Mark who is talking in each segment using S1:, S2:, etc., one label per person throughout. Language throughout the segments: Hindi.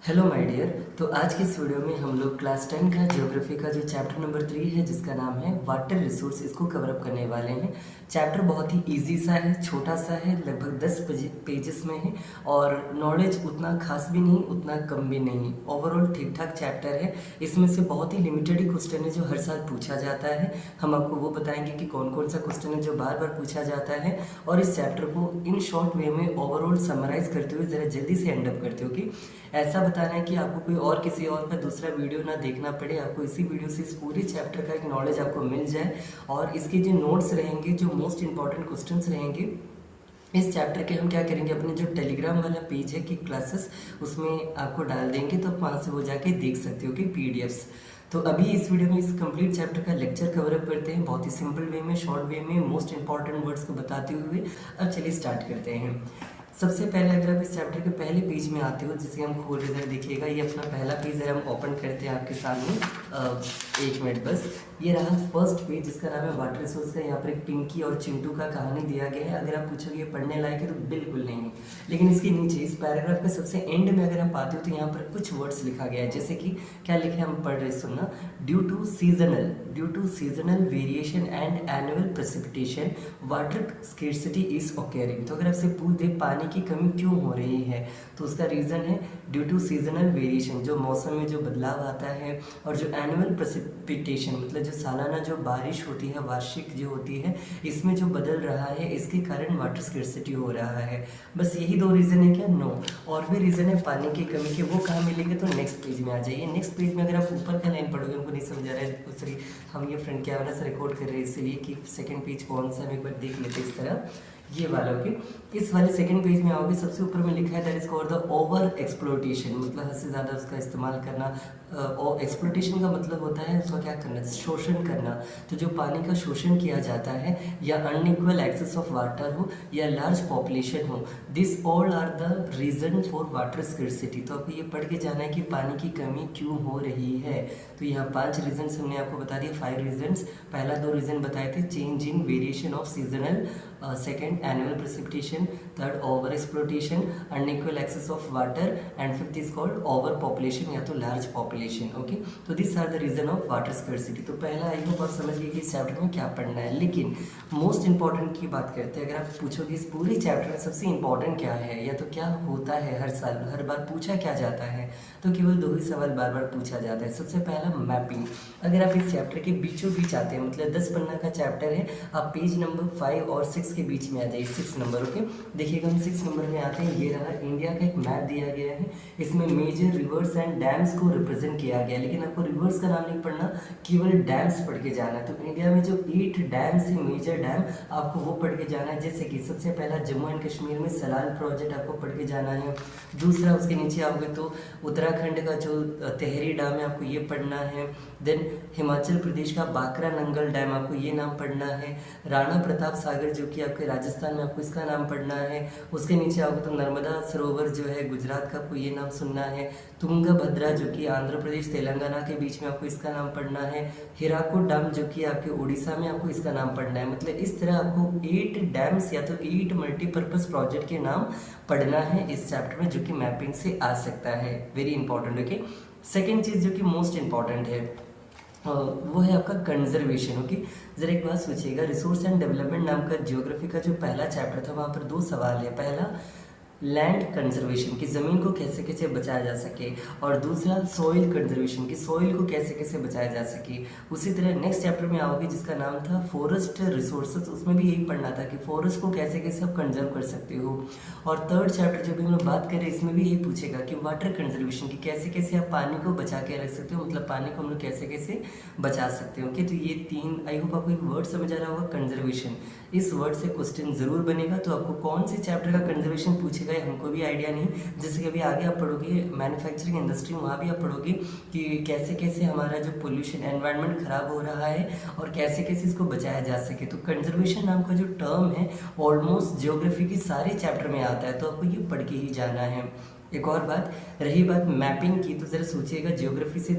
S1: Hello my dear. तो आज की इस वीडियो में हम लोग क्लास 10 का ज्योग्राफी का जो चैप्टर नंबर 3 है जिसका नाम है वाटर रिसोर्स, इसको कवर अप करने वाले हैं। चैप्टर बहुत ही इजी सा है, छोटा सा है, लगभग 10 पेजेस में है और नॉलेज उतना खास भी नहीं उतना कम भी नहीं, ओवरऑल ठीक ठाक चैप्टर है। इसमें से बहुत ही लिमिटेड ही क्वेश्चन है जो हर साल पूछा जाता है। हम आपको वो बताएंगे कि कौन कौन सा क्वेश्चन है जो बार बार पूछा जाता है और इस चैप्टर को इन शॉर्ट वे में ओवरऑल समराइज करते हुए ज़रा जल्दी से एंड अप करते हो कि ऐसा बताना है कि आपको कोई और किसी और का दूसरा वीडियो ना देखना पड़े, आपको इसी वीडियो से इस पूरे चैप्टर का एक नॉलेज आपको मिल जाए। और इसके जो नोट्स रहेंगे, जो मोस्ट इंपॉर्टेंट क्वेश्चंस रहेंगे इस चैप्टर के, हम क्या करेंगे अपने जो टेलीग्राम वाला पेज है कि क्लासेस, उसमें आपको डाल देंगे तो आप वहाँ से वो जाके देख सकते हो कि पीडीएफ्स। तो अभी इस वीडियो में इस कंप्लीट चैप्टर का लेक्चर कवर अप करते हैं, बहुत ही सिंपल वे में, शॉर्ट वे में, मोस्ट इंपॉर्टेंट वर्ड्स को बताते हुए। अब चलिए स्टार्ट करते हैं। सबसे पहले अगर आप इस चैप्टर के पहले पेज में आते हो, जिसे हम खोल रहे हैं, देखिएगा ये अपना पहला पेज है, हम ओपन करते हैं आपके सामने। एक मिनट बस। ये रहा फर्स्ट पेज जिसका नाम है वाटर रिसोर्स का। यहाँ पर एक पिंकी और चिंटू का कहानी दिया गया है। अगर आप पूछोगे पढ़ने लायक है तो बिल्कुल नहीं, लेकिन इसके नीचे इस पैराग्राफ के सबसे एंड में अगर आप आते हो तो यहाँ पर कुछ वर्ड्स लिखा गया है, जैसे कि क्या लिखे हम पढ़ रहे, सुनना। Due to seasonal variation and annual precipitation water scarcity is occurring. तो अगर आपसे पूछ दे पानी की कमी क्यों हो रही है तो उसका रीज़न है ड्यू टू सीजनल वेरिएशन, जो मौसम में जो बदलाव आता है, और जो एनुअल प्रेसिपिटेशन मतलब जो सालाना जो बारिश होती है, वार्षिक जो होती है, इसमें जो बदल रहा है, इसके कारण वाटर स्केर्सिटी हो रहा है। बस यही दो रीज़न है क्या? नो, और भी रीज़न है पानी की कमी के। वो कहाँ मिलेंगे तो नेक्स्ट पेज में आ जाइए। नेक्स्ट पेज में अगर आप ऊपर का लाइन पढ़ोगे, हमको नहीं समझ आ रहा है, सॉरी हम ये फ्रंट कैमरा से रिकॉर्ड कर रहे हैं इसलिए कि सेकंड पेज कौन सा है, हम एक बार देख लेते हैं। इस तरह ये वाला, ओके। इस वाले सेकंड पेज में आओगे, सबसे ऊपर में लिखा है that is called the over exploitation, मतलब हद से ज़्यादा उसका इस्तेमाल करना। और एक्सप्लोटेशन का मतलब होता है उसका क्या करना, शोषण करना। तो जो पानी का शोषण किया जाता है, या अनइक्वल एक्सेस ऑफ वाटर हो, या लार्ज पॉपुलेशन हो, this all are the reason for water scarcity. तो आपको ये पढ़ के जाना है कि पानी की कमी क्यों हो रही है। तो यहाँ 5 रीजन्स हमने आपको बता दिए, 5 रीजन्स। पहला 2 रीज़न बताए थे, change in variation of seasonal, second annual precipitation, third over exploitation, unequal access of water, and fifth is called over population या तो लार्ज पॉपुलेशन। ओके, तो this are the reason of water scarcity. तो पहला आई होप आप समझ गए कि इस चैप्टर में क्या पढ़ना है। लेकिन मोस्ट इंपॉर्टेंट की बात करते हैं, अगर आप पूछोगे इस पूरे चैप्टर में सबसे इंपॉर्टेंट क्या है या तो क्या होता है, हर साल हर बार पूछा क्या जाता है, तो केवल 2 ही सवाल बार बार पूछा जाता है। सबसे पहला मैपिंग। अगर आप इस चैप्टर के बीचों बीच आते हैं, मतलब 10 पन्ना का चैप्टर है, आप पेज नंबर 5 और 6 के बीच में आ जाइए, 6 नंबर। ओके, देखिएगा हम 6 नंबर में आते हैं। ये रहा इंडिया का एक मैप दिया गया है, इसमें मेजर रिवर्स एंड डैम्स को रिप्रेजेंट किया गया है। लेकिन आपको रिवर्स का नाम नहीं पढ़ना, केवल डैम्स पढ़ के जाना है। तो इंडिया में जो 8 डैम्स है, मेजर डैम, आपको वो पढ़ के जाना है। जैसे कि सबसे पहला जम्मू एंड कश्मीर में सलाल प्रोजेक्ट आपको पढ़ के जाना है। दूसरा उसके नीचे आओगे तो उत्तराखंड का जो तेहरी डैम है, आपको ये पढ़ना है। देन हिमाचल प्रदेश का बाकरा नंगल डैम, आपको ये नाम पढ़ना है। राणा प्रताप सागर जो कि आपके राजस्थान में, आपको इसका नाम पढ़ना है। उसके नीचे आओगे तो नर्मदा सरोवर जो है गुजरात का, आपको ये नाम सुनना है। तुंगभद्रा जो कि आंध्र प्रदेश तेलंगाना के बीच में, आपको इसका नाम पढ़ना है। हीराकुड डैम जो कि आपके उड़ीसा में, आपको इसका नाम पढ़ना है। मतलब इस तरह आपको 8 डैम्स या तो 8 मल्टीपर्पज प्रोजेक्ट के नाम पढ़ना है इस चैप्टर में, जो कि मैपिंग से आ सकता है। Very important. ओके, सेकेंड चीज़ जो कि मोस्ट इंपॉर्टेंट है वो है आपका कंजर्वेशन। ओके, जरा एक बात सोचिएगा, रिसोर्स एंड डेवलपमेंट नाम का ज्योग्राफी का जो पहला चैप्टर था, वहाँ पर 2 सवाल है। पहला लैंड कंजर्वेशन की, ज़मीन को कैसे कैसे बचाया जा सके, और दूसरा सॉइल कंजर्वेशन की, सॉइल को कैसे कैसे बचाया जा सके। उसी तरह नेक्स्ट चैप्टर में आओगे जिसका नाम था फॉरेस्ट रिसोर्सेज, उसमें भी यही पढ़ना था कि फॉरेस्ट को कैसे कैसे आप कंजर्व कर सकते हो। और थर्ड चैप्टर जो भी हम लोग बात करें, इसमें भी यही पूछेगा कि वाटर कंजर्वेशन की, कैसे कैसे आप पानी को बचा के रख सकते हो, मतलब पानी को हम लोग कैसे कैसे बचा सकते हो। ओके, तो ये 3, आई होप आपको एक वर्ड समझ आ रहा होगा, कंजर्वेशन। इस वर्ड से क्वेश्चन जरूर बनेगा। तो आपको कौन से चैप्टर का कंजर्वेशन पूछेगा हमको भी आइडिया नहीं। जैसे कि अभी आगे आप पढ़ोगे मैन्युफैक्चरिंग इंडस्ट्री, वहाँ भी आप पढ़ोगे कि कैसे कैसे हमारा जो पोल्यूशन, एनवायरनमेंट खराब हो रहा है और कैसे कैसे इसको बचाया जा सके। तो कंजर्वेशन नाम का जो टर्म है ऑलमोस्ट ज्योग्राफी के सारे चैप्टर में आता है, तो आपको ये पढ़ के ही जाना है। एक और बात, रही बात मैपिंग की, तो ज़रा सोचिएगा, ज्योग्राफी से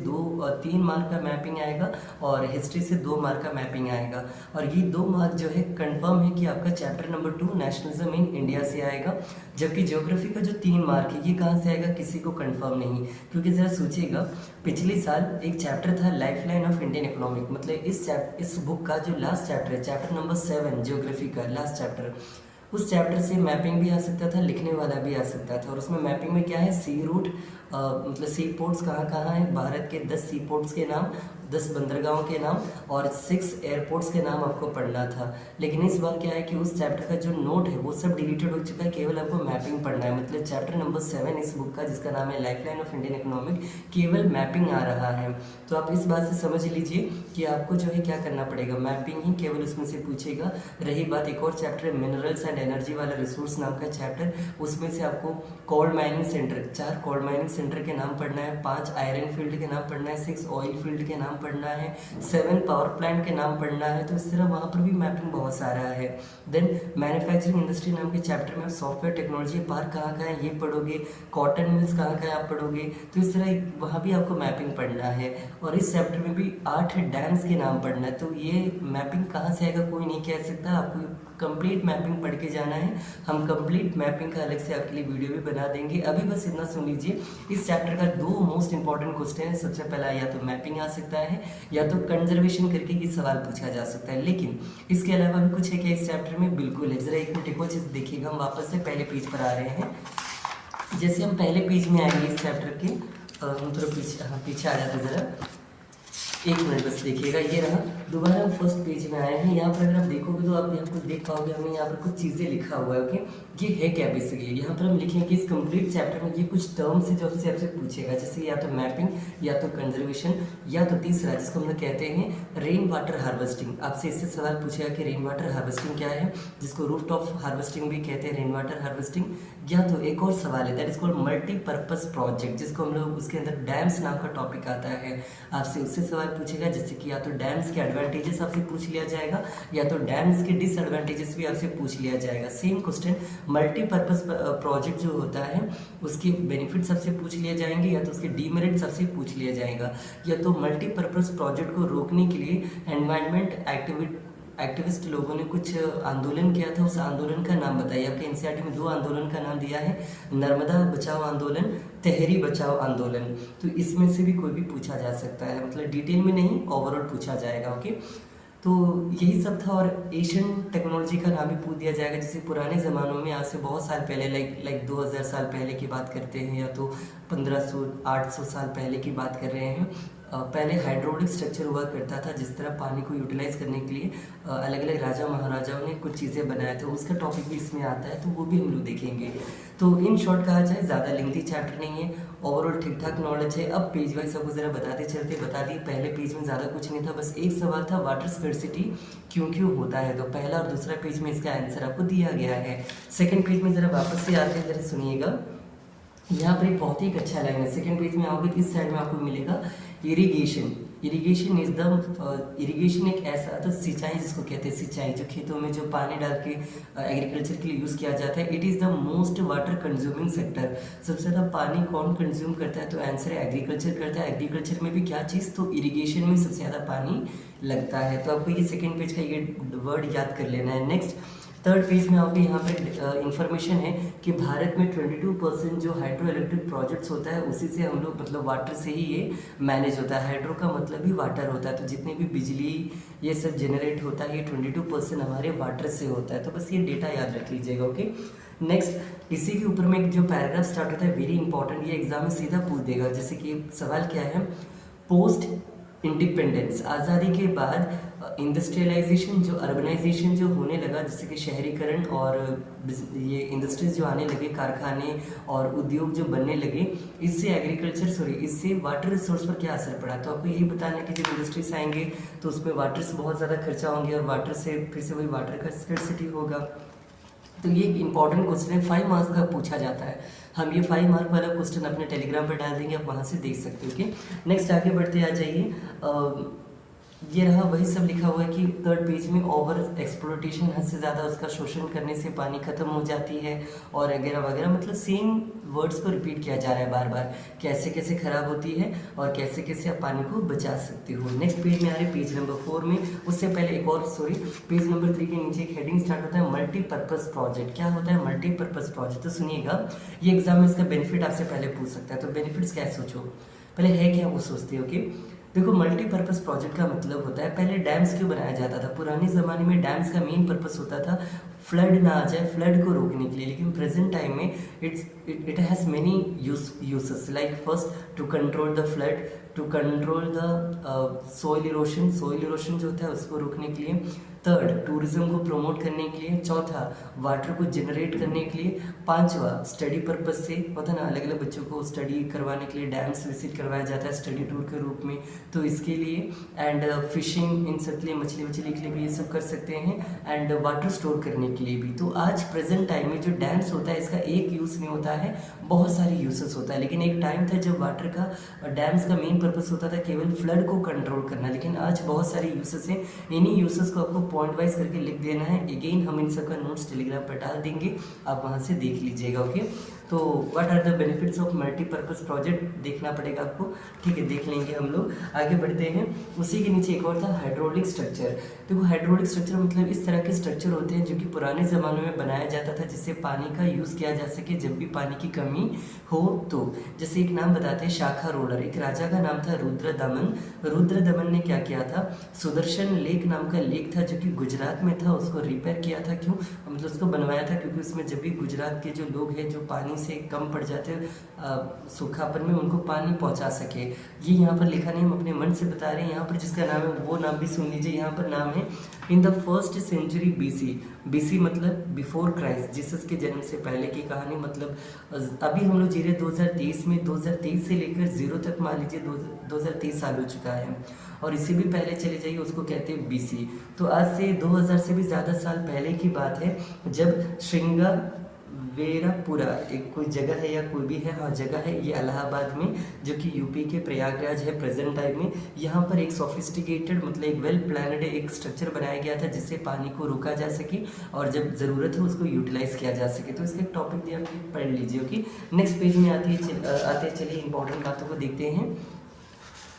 S1: 3 मार्क का मैपिंग आएगा और हिस्ट्री से 2 मार्क का मैपिंग आएगा। और ये 2 मार्क जो है कंफर्म है कि आपका chapter number 2 nationalism in India से आएगा। जबकि ज्योग्राफी का जो 3 मार्क है ये कहाँ से आएगा किसी को कंफर्म नहीं, क्योंकि ज़रा सोचिएगा, पिछले साल एक चैप्टर था life line of Indian economic, मतलब इस बुक का जो लास्ट चैप्टर है, चैप्टर नंबर 7 ज्योग्राफी का लास्ट चैप्टर, उस चैप्टर से मैपिंग भी आ सकता था, लिखने वाला भी आ सकता था। और उसमें मैपिंग में क्या है, सी रूट, मतलब सी पोर्ट्स कहाँ कहाँ हैं, भारत के 10 सी पोर्ट्स के नाम, 10 बंदरगाहों के नाम और 6 एयरपोर्ट्स के नाम आपको पढ़ना था। लेकिन इस बार क्या है कि उस चैप्टर का जो नोट है वो सब डिलीटेड हो चुका है, केवल आपको मैपिंग पढ़ना है। मतलब चैप्टर नंबर 7 इस बुक का, जिसका नाम है life line of Indian economic, केवल मैपिंग आ रहा है। तो आप इस बात से समझ लीजिए कि आपको जो है क्या करना पड़ेगा, मैपिंग ही केवल उसमें से पूछेगा। रही बात, एक और चैप्टर है मिनरल्स एंड एनर्जी वाला, रिसोर्स नाम का चैप्टर, उसमें से आपको coal mining centre, 4 coal mining centre के नाम पढ़ना है, 5 आयरन फील्ड के नाम पढ़ना है, 6 ऑयल फील्ड के नाम पढ़ना है, 7 पावर प्लांट के नाम पढ़ना है। तो इस तरह वहाँ पर भी मैपिंग बहुत सारा है। देन मैन्युफैक्चरिंग इंडस्ट्री नाम के चैप्टर में सॉफ्टवेयर टेक्नोलॉजी पार्क कहाँ का है ये पढ़ोगे, कॉटन मिल्स कहाँ का है आप पढ़ोगे। तो इस तरह वहाँ भी आपको मैपिंग पढ़ना है। और इस चैप्टर में भी 8 डैम्स के नाम पढ़ना है। तो ये मैपिंग कहाँ से आएगा कोई नहीं कह सकता, आपको कंप्लीट मैपिंग पढ़ के जाना है। हम कंप्लीट मैपिंग का अलग से आपके लिए वीडियो भी बना देंगे। अभी बस इतना सुन लीजिए, इस चैप्टर का 2 मोस्ट इंपॉर्टेंट क्वेश्चन है। सबसे पहला, या तो मैपिंग आ सकता है या तो कंजर्वेशन करके ये सवाल पूछा जा सकता है। लेकिन इसके अलावा भी कुछ है क्या इस चैप्टर में, बिल्कुल है। जरा एक मिनट एक और चीज़ देखिएगा, हम वापस से पहले पेज पर आ रहे हैं। जैसे हम पहले पेज में आएंगे इस चैप्टर के, हम थोड़ा पीछे आ जाते जरा, एक मिनट बस देखिएगा। ये रहा, दोबारा हम फर्स्ट पेज में आए हैं। यहाँ पर अगर आप देखोगे तो आप यहाँ पर देख पाओगे, हमें यहाँ पर कुछ चीज़ें लिखा हुआ है। ओके, ये है क्या बेसिकली, यहाँ पर हम लिखेंगे इस कंप्लीट चैप्टर में ये कुछ टर्म्स है जो आपसे पूछेगा, जैसे या तो मैपिंग, या तो कंजर्वेशन, या तो तीसरा जिसको हम लोग कहते हैं रेन वाटर हार्वेस्टिंग। आपसे इससे सवाल पूछेगा कि रेन वाटर हार्वेस्टिंग क्या है, जिसको रूफ टॉप हार्वेस्टिंग भी कहते हैं, रेन वाटर हार्वेस्टिंग। या तो एक और सवाल है that is called multipurpose project, जिसको हम लोग उसके अंदर डैम्स नाम का टॉपिक आता है, आपसे उससे सवाल पूछेगा। जैसे कि या तो डैम्स के एडवांटेजेस आपसे पूछ लिया जाएगा, या तो डैम्स के डिसएडवांटेजेस भी आपसे पूछ लिया जाएगा। सेम क्वेश्चन मल्टीपर्पज प्रोजेक्ट जो होता है उसके बेनिफिट्स आपसे पूछ लिए जाएंगे, या तो उसके डीमेरिट्स आपसे पूछ लिया जाएगा। या तो मल्टीपर्पज प्रोजेक्ट को रोकने के लिए एनवायरमेंट एक्टिविस्ट लोगों ने कुछ आंदोलन किया था, उस आंदोलन का नाम बताइए। आपके एनसीईआरटी में 2 आंदोलन का नाम दिया है, नर्मदा बचाओ आंदोलन, तहरी बचाओ आंदोलन। तो इसमें से भी कोई भी पूछा जा सकता है, मतलब डिटेल में नहीं, ओवरऑल पूछा जाएगा। ओके, तो यही सब था। और एशियन टेक्नोलॉजी का नाम भी पूछ दिया जाएगा, जैसे पुराने ज़मानों में, आज से बहुत साल पहले, लाइक 2000 साल पहले की बात करते हैं, या तो 1500-800 साल पहले की बात कर रहे हैं। पहले हाइड्रोलिक स्ट्रक्चर हुआ करता था, जिस तरह पानी को यूटिलाइज करने के लिए अलग अलग राजा महाराजाओं ने कुछ चीज़ें बनाया था, उसका टॉपिक भी इसमें आता है, तो वो भी हम लोग देखेंगे। तो इन शॉर्ट कहा जाए, ज़्यादा लेंथी चैप्टर नहीं है, ओवरऑल ठीक ठाक नॉलेज है। अब पेज वाइज सबको ज़रा बताते चलते, बता दिए पहले पेज में ज़्यादा कुछ नहीं था, बस एक सवाल था वाटर स्कर्सिटी क्यों होता है, तो पहला और दूसरा पेज में इसका आंसर आपको दिया गया है। सेकेंड पेज में ज़रा वापस से आते हैं, ज़रा सुनिएगा। यहाँ पर एक बहुत ही अच्छा लाइन है, सेकेंड पेज में आओगे इस साइड में आपको मिलेगा इरिगेशन। इरिगेशन एक ऐसा तो सिंचाई जिसको कहते हैं, सिंचाई जो खेतों में जो पानी डाल के एग्रीकल्चर के लिए यूज़ किया जाता है। It is the most water consuming sector. सबसे ज़्यादा पानी कौन कंज्यूम करता है, तो आंसर है एग्रीकल्चर करता है। एग्रीकल्चर में भी क्या चीज़, तो इरिगेशन में सबसे ज़्यादा पानी लगता है। तो आपको ये सेकेंड पेज का ये वर्ड याद कर लेना है। नेक्स्ट थर्ड पेज में आपको यहाँ पर इंफॉर्मेशन है कि भारत में 22% जो हाइड्रो इलेक्ट्रिक प्रोजेक्ट्स होता है उसी से हम लोग, मतलब वाटर से ही ये मैनेज होता है। हाइड्रो का मतलब ही वाटर होता है, तो जितनी भी बिजली ये सब जनरेट होता है ये 22% हमारे वाटर से होता है। तो बस ये डेटा याद रख लीजिएगा। ओके, नेक्स्ट इसी के ऊपर में एक जो पैराग्राफ स्टार्ट होता है, वेरी इंपॉर्टेंट, ये एग्जाम में सीधा पूछ देगा। जैसे कि सवाल क्या है, पोस्ट इंडिपेंडेंस, आज़ादी के बाद इंडस्ट्रियलाइजेशन जो अर्बनाइजेशन जो होने लगा, जैसे कि शहरीकरण और ये इंडस्ट्रीज जो आने लगे, कारखाने और उद्योग जो बनने लगे, इससे वाटर रिसोर्स पर क्या असर पड़ा। तो आपको यही बताना है कि जब इंडस्ट्रीज आएंगे तो उसमें वाटर से बहुत ज़्यादा खर्चा होंगे और वाटर से फिर से वही वाटर का स्कर्सिटी होगा। तो ये एक इंपॉर्टेंट क्वेश्चन है, 5 मार्क्स का पूछा जाता है। हम ये 5 मार्क वाला क्वेश्चन अपने टेलीग्राम पर डाल देंगे, आप वहाँ से देख सकते हो। ओके, नेक्स्ट आगे बढ़ते आ जाइए। ये रहा वही सब लिखा हुआ है कि थर्ड पेज में ओवर एक्सप्लोटेशन, हद से ज़्यादा उसका शोषण करने से पानी खत्म हो जाती है और वगैरह वगैरह, मतलब सेम वर्ड्स को रिपीट किया जा रहा है बार बार, कैसे कैसे खराब होती है और कैसे कैसे आप पानी को बचा सकते हो। नेक्स्ट पेज में आ रहे पेज नंबर 4 में, उससे पहले एक और पेज नंबर 3 के नीचे एक हेडिंग स्टार्ट होता है मल्टीपर्पज प्रोजेक्ट। क्या होता है मल्टीपर्पज प्रोजेक्ट? तो सुनिएगा, ये एग्जाम में इसका बेनिफिट आपसे पहले पूछ सकता है, तो बेनिफिट्स क्या सोचो, पहले है क्या वो सोचते हो कि देखो मल्टीपर्पज़ प्रोजेक्ट का मतलब होता है, पहले डैम्स क्यों बनाया जाता था? पुराने ज़माने में डैम्स का मेन पर्पस होता था फ्लड ना आ जाए, फ्लड को रोकने के लिए। लेकिन प्रेजेंट टाइम में it has many uses, like first to control the flood, to control the soil erosion, soil erosion जो होता है उसको रोकने के लिए। थर्ड, टूरिज्म को प्रमोट करने के लिए। चौथा, वाटर को जनरेट करने के लिए। पांचवा, स्टडी पर्पस से होता है ना, अलग अलग बच्चों को स्टडी करवाने के लिए डैम्स विजिट करवाया जाता है स्टडी टूर के रूप में, तो इसके लिए। एंड फिशिंग, इन सब के लिए, मछली वछली के लिए भी ये सब कर सकते हैं, एंड वाटर स्टोर करने के लिए भी। तो आज प्रेजेंट टाइम में जो डैम्स होता है इसका एक यूज़ नहीं होता है, बहुत सारे यूसेस होता है। लेकिन एक टाइम था जब वाटर का, डैम्स का मेन पर्पस होता था केवल फ्लड को कंट्रोल करना, लेकिन आज बहुत सारे यूसेस हैं। इन्हीं यूसेस को आपको पॉइंट वाइज करके लिख देना है। अगेन हम इन सब का नोट्स टेलीग्राम पर डाल देंगे, आप वहाँ से देख लीजिएगा। ओके, तो what are the benefits of multipurpose project देखना पड़ेगा आपको, ठीक है, देख लेंगे हम लोग। आगे बढ़ते हैं, उसी के नीचे एक और था हाइड्रोलिक स्ट्रक्चर। देखो हाइड्रोलिक स्ट्रक्चर मतलब इस तरह के स्ट्रक्चर होते हैं जो कि पुराने ज़मानों में बनाया जाता था जिससे पानी का यूज़ किया जा सके जब भी पानी की कमी हो तो। जैसे एक नाम बताते हैं, शाखा रोलर। एक राजा का नाम था रुद्रदमन। रुद्रदमन ने क्या किया था, सुदर्शन लेक नाम का लेक था जो कि गुजरात में था, उसको रिपेयर किया था। क्यों? मतलब उसको बनवाया था क्योंकि उसमें जब भी गुजरात के जो लोग हैं जो पानी से कम पड़ जाते हैं सूखापन में, उनको पानी पहुंचा सके। ये यहाँ पर लिखा नहीं, हम अपने मन से बता रहे हैं। यहाँ पर जिसका नाम है वो नाम भी सुन लीजिए। यहाँ पर नाम है in the first century BC. BC मतलब बिफोर क्राइस्ट, जीसस के जन्म से पहले की कहानी। मतलब अभी हम लोग जी रहे 2023 में, 2023 से लेकर 0 तक मान लीजिए 2023 साल हो चुका है, और इससे भी पहले चले जाइए उसको कहते हैं बीसी। तो आज से 2000 से भी ज़्यादा साल पहले की बात है जब श्रृंगवेरापुरा एक कोई जगह है या कोई भी है, हाँ जगह है, ये इलाहाबाद में जो कि यूपी के प्रयागराज है प्रेजेंट टाइम में। यहाँ पर एक सोफिस्टिकेटेड मतलब एक वेल प्लानड एक स्ट्रक्चर बनाया गया था जिससे पानी को रोका जा सके और जब ज़रूरत हो उसको यूटिलाइज किया जा सके। तो इसका टॉपिक दिया आप पढ़ लीजिए। ओके, नेक्स्ट पेज में आते चलिए इंपॉर्टेंट बातों को देखते हैं।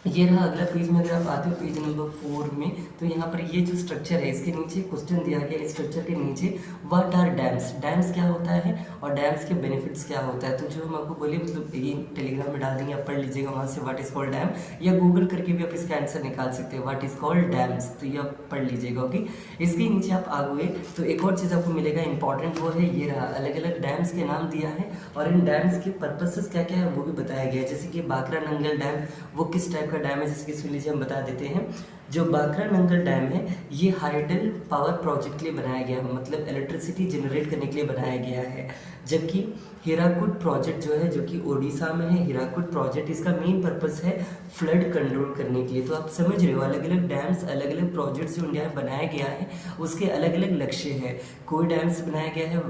S1: ये रहा अगला पेज में। अगर आप आते हो पेज नंबर 4 में, तो यहाँ पर ये जो स्ट्रक्चर है इसके नीचे क्वेश्चन दिया गया है। स्ट्रक्चर के नीचे व्हाट आर डैम्स, डैम्स क्या होता है और डैम्स के बेनिफिट्स क्या होता है। तो जो हम आपको बोले मतलब ये टेलीग्राम में डाल देंगे, आप पढ़ लीजिएगा वहाँ से व्हाट इज कॉल्ड डैम, या गूगल करके भी आप इसका आंसर निकाल सकते हैं व्हाट इज कॉल्ड डैम्स, तो ये आप पढ़ लीजिएगा। ओके, इसके नीचे आप आगे तो एक और चीज़ आपको मिलेगा इंपॉर्टेंट, वो है ये रहा, अलग अलग डैम्स के नाम दिया है और इन डैम्स के पर्पसेस क्या क्या है वो भी बताया गया है। जैसे कि बाकरा नंगल डैम, वो किस टाइप का डैम है, जैसे कि लीजिए हम बता देते हैं। जो बाकरा नंगल डैम है ये हाइडल पावर प्रोजेक्ट के लिए बनाया गया है, मतलब इलेक्ट्रिसिटी जनरेट करने के लिए बनाया गया है। जबकि हीराकुड प्रोजेक्ट जो है जो कि ओडिशा में है, हीराकुड प्रोजेक्ट इसका मेन पर्पस है फ्लड कंट्रोल करने के लिए। तो आप समझ रहे हो अलग अलग डैम्स, अलग अलग प्रोजेक्ट्स जो इंडिया में बनाया गया है उसके अलग अलग लक्ष्य है। कोई डैम्स बनाया गया है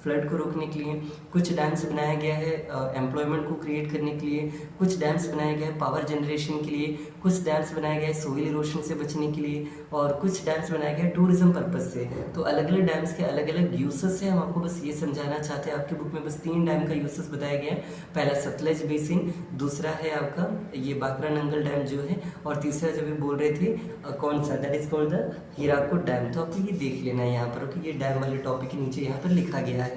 S1: फ्लड को रोकने के लिए, कुछ डैम्स बनाया गया है एम्प्लॉयमेंट को क्रिएट करने के लिए, कुछ डैम्स बनाया गया है पावर जनरेशन के लिए, कुछ डैम्स बनाया गया है सोइल इरोशन से बचने के लिए, और कुछ डैम्स बनाया गया है टूरिज्म पर्पज से। तो अलग अलग डैम्स के अलग अलग यूसेस है। हम आपको बस ये समझाना चाहते हैं, आपके बुक में बस 3 डैम का यूसेस बताया गया है। पहला सतलज बेसिन, दूसरा है आपका ये बाकरा नंगल डैम जो है, और तीसरा जब भी बोल रहे थे कौन सा, that is called the Hirakud dam. तो आपको ये देख लेना है यहाँ पर। ओके, ये डैम वाले टॉपिक के नीचे यहाँ पर लिखा गया है।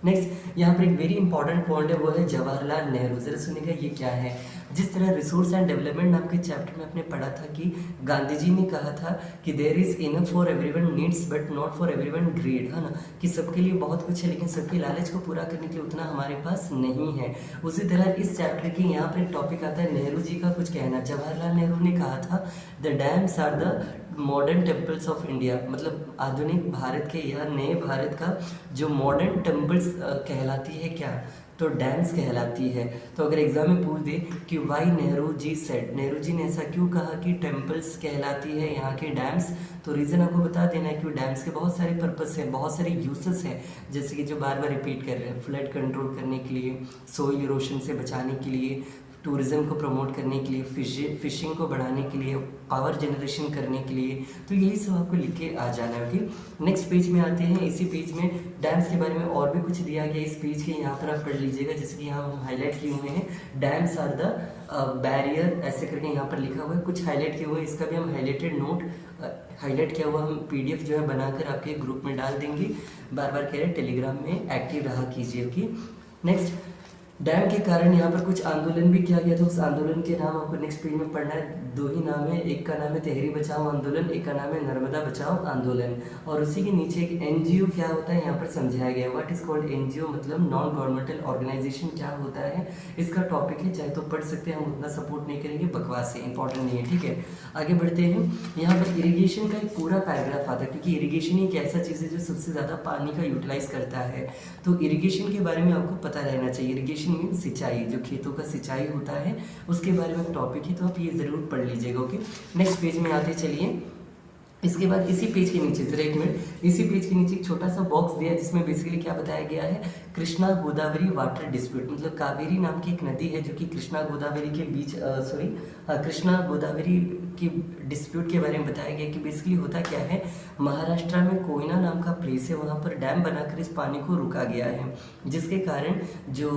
S1: नेक्स्ट यहाँ पर एक वेरी इंपॉर्टेंट पॉइंट है, वो है जवाहरलाल नेहरू। जरा सुनिएगा ये क्या है। जिस तरह रिसोर्स एंड डेवलपमेंट नाम के चैप्टर में आपने पढ़ा था कि गांधी जी ने कहा था कि there is enough for everyone needs but not for everyone greed, है ना, कि सबके लिए बहुत कुछ है लेकिन सबके लालच को पूरा करने के लिए उतना हमारे पास नहीं है। उसी तरह इस चैप्टर के यहाँ पर एक टॉपिक आता है नेहरू जी का कुछ कहना। जवाहरलाल नेहरू ने कहा था the dams are the modern temples of India, मतलब आधुनिक भारत के या नए भारत का जो मॉडर्न टेम्पल्स कहलाती है क्या, तो डैम्स कहलाती है। तो अगर एग्जाम में पूछ दे कि वाई नेहरू जी सेड, नेहरू जी ने ऐसा क्यों कहा कि टेम्पल्स कहलाती है यहाँ के डैम्स, तो रीज़न आपको बता देना है कि डैम्स के बहुत सारे पर्पस हैं, बहुत सारे यूसेस हैं, जैसे कि जो बार बार रिपीट कर रहे हैं, फ्लड कंट्रोल करने के लिए, सोइल इरोशन से बचाने के लिए, टूरिज़्म को प्रमोट करने के लिए, फिशिंग को बढ़ाने के लिए, पावर जनरेशन करने के लिए। तो यही सब आपको लिख के आ जाना है। ओके, नेक्स्ट पेज में आते हैं। इसी पेज में डैम्स के बारे में और भी कुछ दिया गया इस पेज के, यहाँ पर आप पढ़ लीजिएगा। जैसे कि यहाँ हम हाईलाइट किए हुए हैं, डैम्स आर द बैरियर, ऐसे करके यहाँ पर लिखा हुआ है, कुछ हाईलाइट किए हुए हैं। इसका भी हम हाईलाइटेड नोट, हाईलाइट किया हुआ हम पीडीएफ जो है बनाकर आपके ग्रुप में डाल देंगे। बार बार कह रहे हैं टेलीग्राम में एक्टिव रहा कीजिए। ओके, नेक्स्ट, डैम के कारण यहाँ पर कुछ आंदोलन भी किया गया था। उस आंदोलन के नाम आपको नेक्स्ट पेज में पढ़ना है। दो ही नाम है, एक का नाम है तहरी बचाओ आंदोलन, एक का नाम है नर्मदा बचाओ आंदोलन। और उसी के नीचे एक एनजीओ क्या होता है यहाँ पर समझाया गया है। व्हाट इज कॉल्ड एनजीओ, मतलब नॉन गवर्नमेंटल ऑर्गेनाइजेशन क्या होता है, इसका टॉपिक है। चाहे तो पढ़ सकते हैं, हम उतना सपोर्ट नहीं करेंगे, बकवास है, इंपॉर्टेंट नहीं है। ठीक है, आगे बढ़ते हैं। यहाँ पर इरिगेशन का एक पूरा पैराग्राफ आता है, क्योंकि इरिगेशन एक ऐसा चीज़ है जो सबसे ज़्यादा पानी का यूटिलाइज करता है। तो इरिगेशन के बारे में आपको पता रहना चाहिए। इरिगेशन मीन सिंचाई, जो खेतों का सिंचाई होता है उसके बारे में टॉपिक है, तो आप ये ज़रूर पढ़ लीजिएगा। ओके, नेक्स्ट पेज में आते चलिए। इसके बाद इसी पेज के नीचे, जरा एक मिनट, इसी पेज के नीचे एक छोटा सा बॉक्स दिया है जिसमें बेसिकली क्या बताया गया है, कृष्णा गोदावरी वाटर डिस्प्यूट, मतलब कावेरी नाम की एक नदी है जो कि कृष्णा गोदावरी के बीच कृष्णा गोदावरी की डिस्प्यूट के बारे में बताया गया कि बेसिकली होता क्या है, महाराष्ट्र में कोयना नाम का प्लेस है, वहाँ पर डैम बनाकर इस पानी को रुका गया है, जिसके कारण जो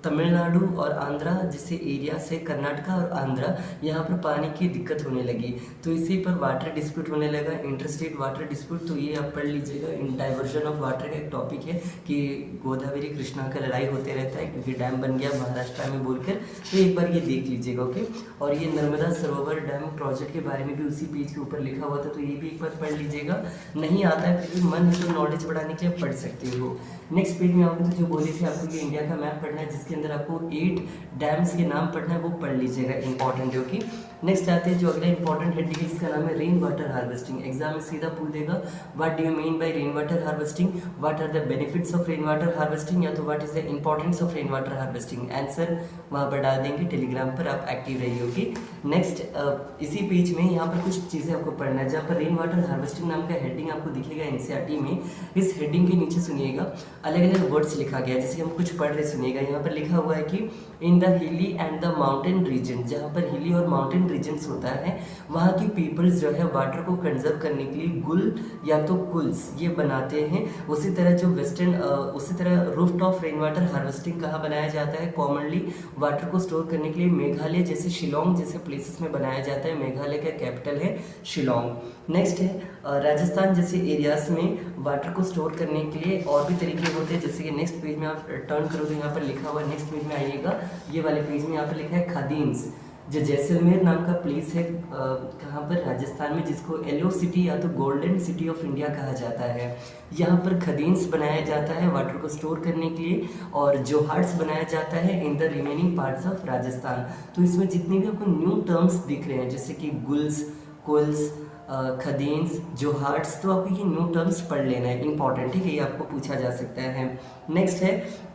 S1: तमिलनाडु और आंध्रा जैसे एरिया से, कर्नाटका और आंध्रा, यहाँ पर पानी की दिक्कत होने लगी। तो इसी पर वाटर डिस्प्यूट होने लगा, इंटरस्टेट वाटर डिस्प्यूट। तो ये आप पढ़ लीजिएगा, इन डाइवर्जन ऑफ वाटर का एक टॉपिक है कि गोदावरी कृष्णा का लड़ाई होते रहता है क्योंकि डैम बन गया महाराष्ट्र में बोलकर। तो एक बार ये देख लीजिएगा। ओके, और ये नर्मदा सरोवर डैम प्रोजेक्ट के बारे में भी उसी पेज के ऊपर लिखा हुआ था, तो ये भी एक बार पढ़ लीजिएगा। नहीं आता है फिर भी मन है तो नॉलेज बढ़ाने के लिए पढ़ सकते हो। नेक्स्ट पेज में आपको तो जो बोली थी आपको ये इंडिया का मैप पढ़ना है, जिसके अंदर आपको 8 डैम्स के नाम पढ़ना है, वो पढ़ लीजिएगा, इंपॉर्टेंट है। ओके, नेक्स्ट आते हैं जो अगला इंपॉर्टेंट हेडिंग है, इसका नाम है रेन वाटर हार्वेस्टिंग। एग्जाम में सीधा पूछ देगा, what do you mean by rain water harvesting, what are the benefits of rain water harvesting, या तो what is the importance of rain water harvesting. Answer वहाँ पर डाल देंगे, टेलीग्राम पर आप एक्टिव रहिए। ओके, नेक्स्ट इसी पेज में यहाँ पर कुछ चीज़ें आपको पढ़ना है, जहाँ पर रेन वाटर हार्वेस्टिंग नाम का हेडिंग आपको दिखेगा एनसीईआरटी में। इस हेडिंग के नीचे सुनिएगा, अलग अलग वर्ड्स लिखा गया है, जैसे हम कुछ पढ़ रहे सुनिएगा। यहाँ पर लिखा हुआ है कि in the hilly and the mountain region, जहाँ पर हिली और माउंटेन रीजन्स होता है, वहाँ की पीपल्स जो है वाटर को कंजर्व करने के लिए गुल या तो कुल्स ये बनाते हैं। उसी तरह जो उसी तरह roof top rain water harvesting कहाँ बनाया जाता है, कॉमनली वाटर को स्टोर करने के लिए मेघालय जैसे, शिलोंग जैसे प्लेसेस में बनाया जाता है। मेघालय का कैपिटल है शिलोंग। नेक्स्ट है राजस्थान जैसे एरियाज में वाटर को स्टोर करने के लिए और भी तरीके होते हैं, जैसे कि नेक्स्ट पेज में आप टर्न करो तो यहाँ पर लिखा हुआ है, नेक्स्ट पेज में आइएगा, ये वाले पेज में यहाँ पर लिखा है खादीन्स, जो जैसलमेर नाम का प्लेस है कहाँ पर, राजस्थान में, जिसको येलो सिटी या तो गोल्डन सिटी ऑफ इंडिया कहा जाता है। यहाँ पर खदीन्स बनाया जाता है वाटर को स्टोर करने के लिए, और जोहार्ट्स बनाया जाता है in the remaining parts of Rajasthan. तो इसमें जितने भी आपको न्यू टर्म्स दिख रहे हैं, जैसे कि गुल्स, कुल्स, खदीन्स, जोहार्ट्स, तो आपको ये न्यू टर्म्स पढ़ लेना है, इंपॉर्टेंट, ठीक है, ये आपको पूछा जा सकता है। नेक्स्ट है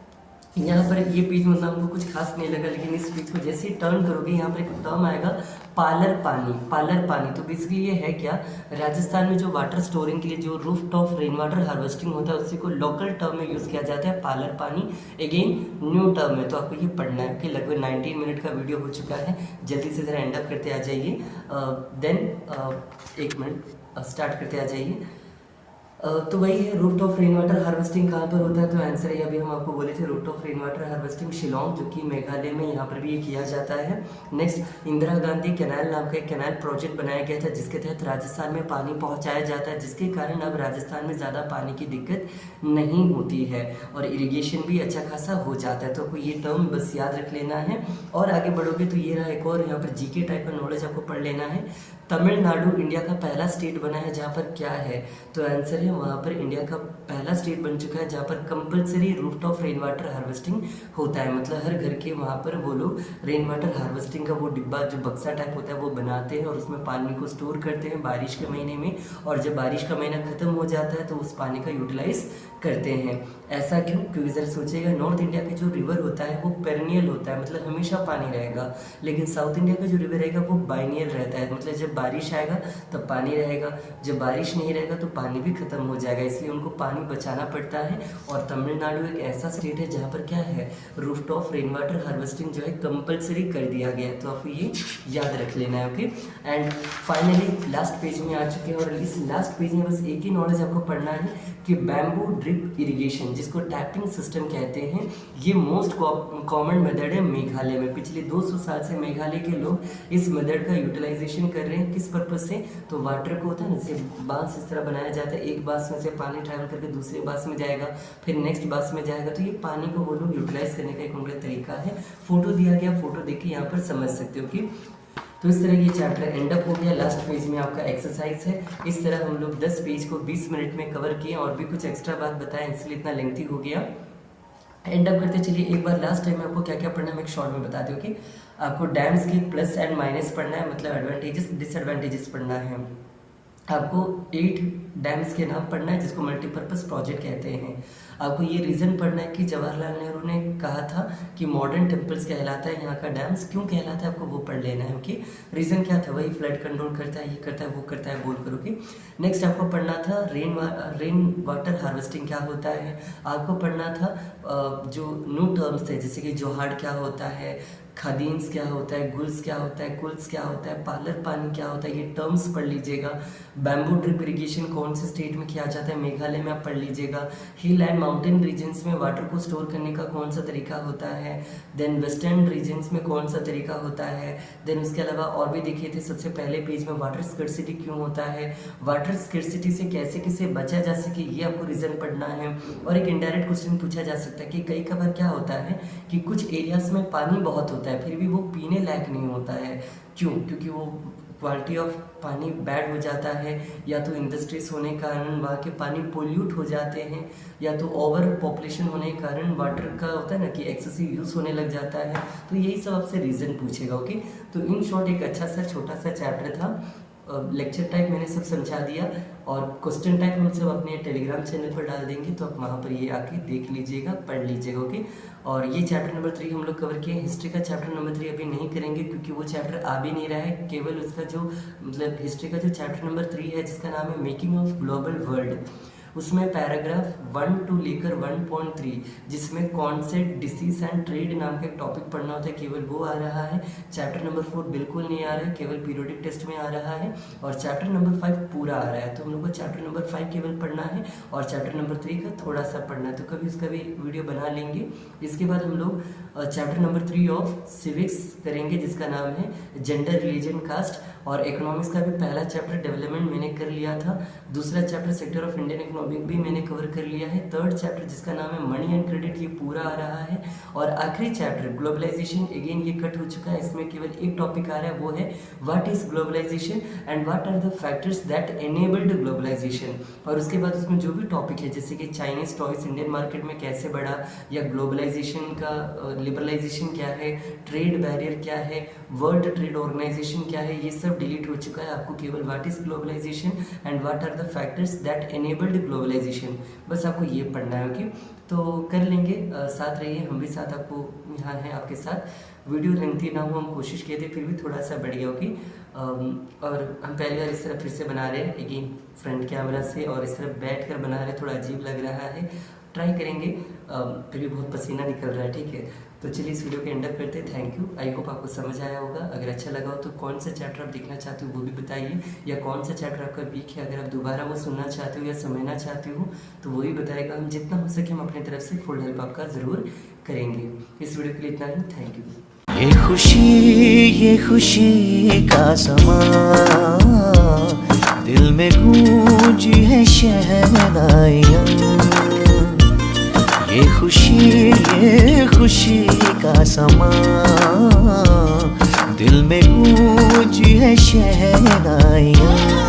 S1: यहाँ पर ये पेज मतलब हमको कुछ खास नहीं लगा, लेकिन इस पेज को जैसे ही टर्न करोगे यहाँ पर एक टर्म आएगा पालर पानी, पालर पानी। तो बेसिकली ये है क्या, राजस्थान में जो वाटर स्टोरिंग के लिए जो roof top rain water harvesting होता है उसी को लोकल टर्म में यूज़ किया जाता है, पालर पानी। अगेन न्यू टर्म है, तो आपको ये पढ़ना है कि लगभग 19 मिनट का वीडियो हो चुका है, जल्दी से ज़रा एंड अप करते आ जाइए। देन 1 मिनट स्टार्ट करते आ जाइए। तो वही है, roof top rain water harvesting कहाँ पर होता है, तो आंसर है, अभी हम आपको बोले थे, roof top rain water harvesting Shillong, जो कि मेघालय में, यहाँ पर भी ये किया जाता है। नेक्स्ट, इंदिरा गांधी कैनाल नाम का एक कैनाल प्रोजेक्ट बनाया गया था, जिसके तहत राजस्थान में पानी पहुँचाया जाता है, जिसके कारण अब राजस्थान में ज़्यादा पानी की दिक्कत नहीं होती है और इरीगेशन भी अच्छा खासा हो जाता है। तो आपको ये टर्म बस याद रख लेना है, और आगे बढ़ोगे तो ये रहा एक और यहाँ पर जीके टाइप का नॉलेज आपको पढ़ लेना है। तमिलनाडु इंडिया का पहला स्टेट बना है जहाँ पर क्या है, तो आंसर है वहाँ पर इंडिया का पहला स्टेट बन चुका है जहाँ पर compulsory rooftop rain water harvesting होता है। मतलब हर घर के वहाँ पर वो लोग रेन वाटर हार्वेस्टिंग का वो डिब्बा जो बक्सा टाइप होता है वो बनाते हैं और उसमें पानी को स्टोर करते हैं बारिश के महीने में, और जब बारिश का महीना खत्म हो जाता है तो उस पानी का यूटिलाइज करते हैं। ऐसा क्यों? क्योंकि ज़रा सोचिएगा, नॉर्थ इंडिया का जो रिवर होता है वो पेरिनियल होता है, मतलब हमेशा पानी रहेगा, लेकिन साउथ इंडिया का जो रिवर रहेगा वो बाइनियल रहता है, मतलब जब बारिश आएगा तब पानी रहेगा, जब बारिश नहीं रहेगा तो पानी भी खत्म हो जाएगा, इसलिए उनको पानी बचाना पड़ता है। और तमिलनाडु एक ऐसा स्टेट है जहाँ पर क्या है, रूफटॉप रेन वाटर हार्वेस्टिंग जो है कंपलसरी कर दिया गया है, तो आपको ये याद रख लेना है। Okay, and finally last page में आ चुके हैं, और इस लास्ट पेज में बस एक ही नॉलेज आपको पढ़ना है कि बैम्बू ड्रिप इरिगेशन, जिसको टैपिंग सिस्टम कहते हैं, ये मोस्ट कॉमन मेथड है मेघालय में। पिछले 200 साल से मेघालय के लोग इस मेथड का यूटिलाइजेशन कर रहे हैं। किस पर्पज से? तो वाटर को होता है ना, जैसे बांस इस तरह बनाया जाता है, एक बांस में से पानी ट्रैवल करके दूसरे बांस में जाएगा, फिर नेक्स्ट बांस में जाएगा, तो ये पानी को वो लोग यूटिलाइज करने का एक उनका तरीका है। फोटो दिया गया, फोटो देख के यहाँ पर समझ सकते हो कि तो इस तरह ये चैप्टर एंड अप हो गया। लास्ट पेज में आपका एक्सरसाइज है। इस तरह हम लोग 10 पेज को 20 मिनट में कवर किए, और भी कुछ एक्स्ट्रा बात बताएं, इसलिए इतना लेंथी हो गया। एंड अप करते चलिए, एक बार लास्ट टाइम में आपको क्या क्या पढ़ना है मैं एक शॉर्ट में बता दूँ कि आपको डैम्स की प्लस एंड माइनस पढ़ना है, मतलब एडवांटेजेस डिसएडवांटेजेस पढ़ना है। आपको 8 डैम्स के नाम पढ़ना है जिसको मल्टीपर्पज़ प्रोजेक्ट कहते हैं। आपको ये रीज़न पढ़ना है कि जवाहरलाल नेहरू ने कहा था कि मॉडर्न टेम्पल्स कहलाता है यहाँ का डैम्स, क्यों कहलाता है आपको वो पढ़ लेना है। ओके, रीज़न क्या था? वही फ्लड कंट्रोल करता है, ये करता है, वो करता है, बोल करोगे। नेक्स्ट आपको पढ़ना था रेन वाटर हार्वेस्टिंग क्या होता है। आपको पढ़ना था जो न्यू टर्म्स थे, जैसे कि जोहाड़ क्या होता है, खादीन्स क्या होता है, गुल्स क्या होता है, कुल्स क्या होता है, पार्लर पानी क्या होता है, ये टर्म्स पढ़ लीजिएगा। बैम्बू ड्रिप इरिगेशन कौन से स्टेट में किया जाता है? मेघालय में, आप पढ़ लीजिएगा। हिल एंड माउंटेन रीजन्स में वाटर को स्टोर करने का कौन सा तरीका होता है। देन वेस्टर्न रीजन्स में कौन सा तरीका होता है। देन उसके अलावा और भी देखे थे सबसे पहले पेज में वाटर स्कर्सिटी क्यों होता है, वाटर स्कर्सिटी से कैसे कैसे बचा जा सके, ये आपको रीज़न पढ़ना है। और एक इनडायरेक्ट क्वेश्चन पूछा जा सकता है कि कई कबार क्या होता है कि कुछ एरियाज में पानी बहुत होता है फिर भी वो पीने लायक नहीं होता है। क्यों? क्योंकि वो क्वालिटी ऑफ पानी बैड हो जाता है, या तो इंडस्ट्रीज होने के कारण वहाँ के पानी पोल्यूट हो जाते हैं, या तो ओवर पॉपुलेशन होने के कारण वाटर का होता है ना कि एक्सेसिव यूज़ होने लग जाता है। तो यही सब आपसे रीज़न पूछेगा। ओके, तो इन शॉर्ट एक अच्छा सा छोटा सा चैप्टर था। लेक्चर टाइप मैंने सब समझा दिया, और क्वेश्चन टाइप हम सब अपने टेलीग्राम चैनल पर डाल देंगे, तो आप वहाँ पर ये आके देख लीजिएगा, पढ़ लीजिएगा। ओके, और ये चैप्टर नंबर 3 हम लोग कवर किए। हिस्ट्री का चैप्टर नंबर 3 अभी नहीं करेंगे क्योंकि वो चैप्टर आ भी नहीं रहा है। केवल उसका जो मतलब हिस्ट्री का जो चैप्टर नंबर 3 है जिसका नाम है मेकिंग ऑफ ग्लोबल वर्ल्ड, उसमें पैराग्राफ 1 to लेकर 1.3 जिसमें कॉन्सेप्ट डिसीज एंड ट्रेड नाम का एक टॉपिक पढ़ना होता है, केवल वो आ रहा है। चैप्टर नंबर 4 बिल्कुल नहीं आ रहा है, केवल पीरियोडिक टेस्ट में आ रहा है। और चैप्टर नंबर 5 पूरा आ रहा है, तो हम लोग को चैप्टर नंबर 5 केवल पढ़ना है, और चैप्टर नंबर 3 का थोड़ा सा पढ़ना है, तो कभी उसका भी वीडियो बना लेंगे। इसके बाद हम लोग चैप्टर नंबर 3 ऑफ सिविक्स करेंगे जिसका नाम है जेंडर, रिलीजन, कास्ट। और इकोनॉमिक्स का भी पहला चैप्टर डेवलपमेंट मैंने कर लिया था, दूसरा chapter sector of Indian economic भी मैंने कवर कर लिया है, थर्ड चैप्टर जिसका नाम है मनी एंड क्रेडिट ये पूरा आ रहा है, और आखिरी चैप्टर ग्लोबलाइजेशन अगेन ये कट हो चुका है। इसमें केवल एक टॉपिक आ रहा है, वो है what is globalisation and what are the factors that enabled globalisation. और उसके बाद उसमें जो भी टॉपिक है जैसे कि चाइनीज टॉयज इंडियन मार्केट में कैसे बढ़ा, या ग्लोबलाइजेशन का लिबरलाइजेशन क्या है, ट्रेड बैरियर क्या है, वर्ल्ड ट्रेड ऑर्गेनाइजेशन क्या है, ये सब डिलीट हो चुका है। आपको केवल what is globalisation and what are the factors that enabled globalisation, बस आपको ये पढ़ना है। ओके, तो कर लेंगे, साथ रहिए, हम भी साथ आपको यहाँ हैं आपके साथ। वीडियो लेंथी ना हो, हम कोशिश किए थे, फिर भी थोड़ा सा बढ़ गया। ओके, और हम पहली बार इस तरह फिर से बना रहे हैं अगेन फ्रंट कैमरा से, और इस तरह बैठ कर बना रहे हैं, थोड़ा अजीब लग रहा है, ट्राई करेंगे। फिर भी बहुत पसीना निकल रहा है, ठीक है। तो चलिए इस वीडियो के एंड अप करते हैं। थैंक यू, आई होप आपको समझ आया होगा। अगर अच्छा लगा हो तो कौन सा चैप्टर आप देखना चाहते हो वो भी बताइए, या कौन सा चैप्टर आपका वीक है, अगर आप दोबारा वो सुनना चाहते हो या समझना चाहते हो तो वो भी बताएगा। हम जितना हो सके हम अपनी तरफ से फुल हेल्प आपका ज़रूर करेंगे। इस वीडियो के लिए इतना ही, थैंक यू।
S2: ये खुशी का समा दिल में गूंजी है शहनाइयाँ, ये खुशी का समा दिल में गूंजी है शहनाइयाँ।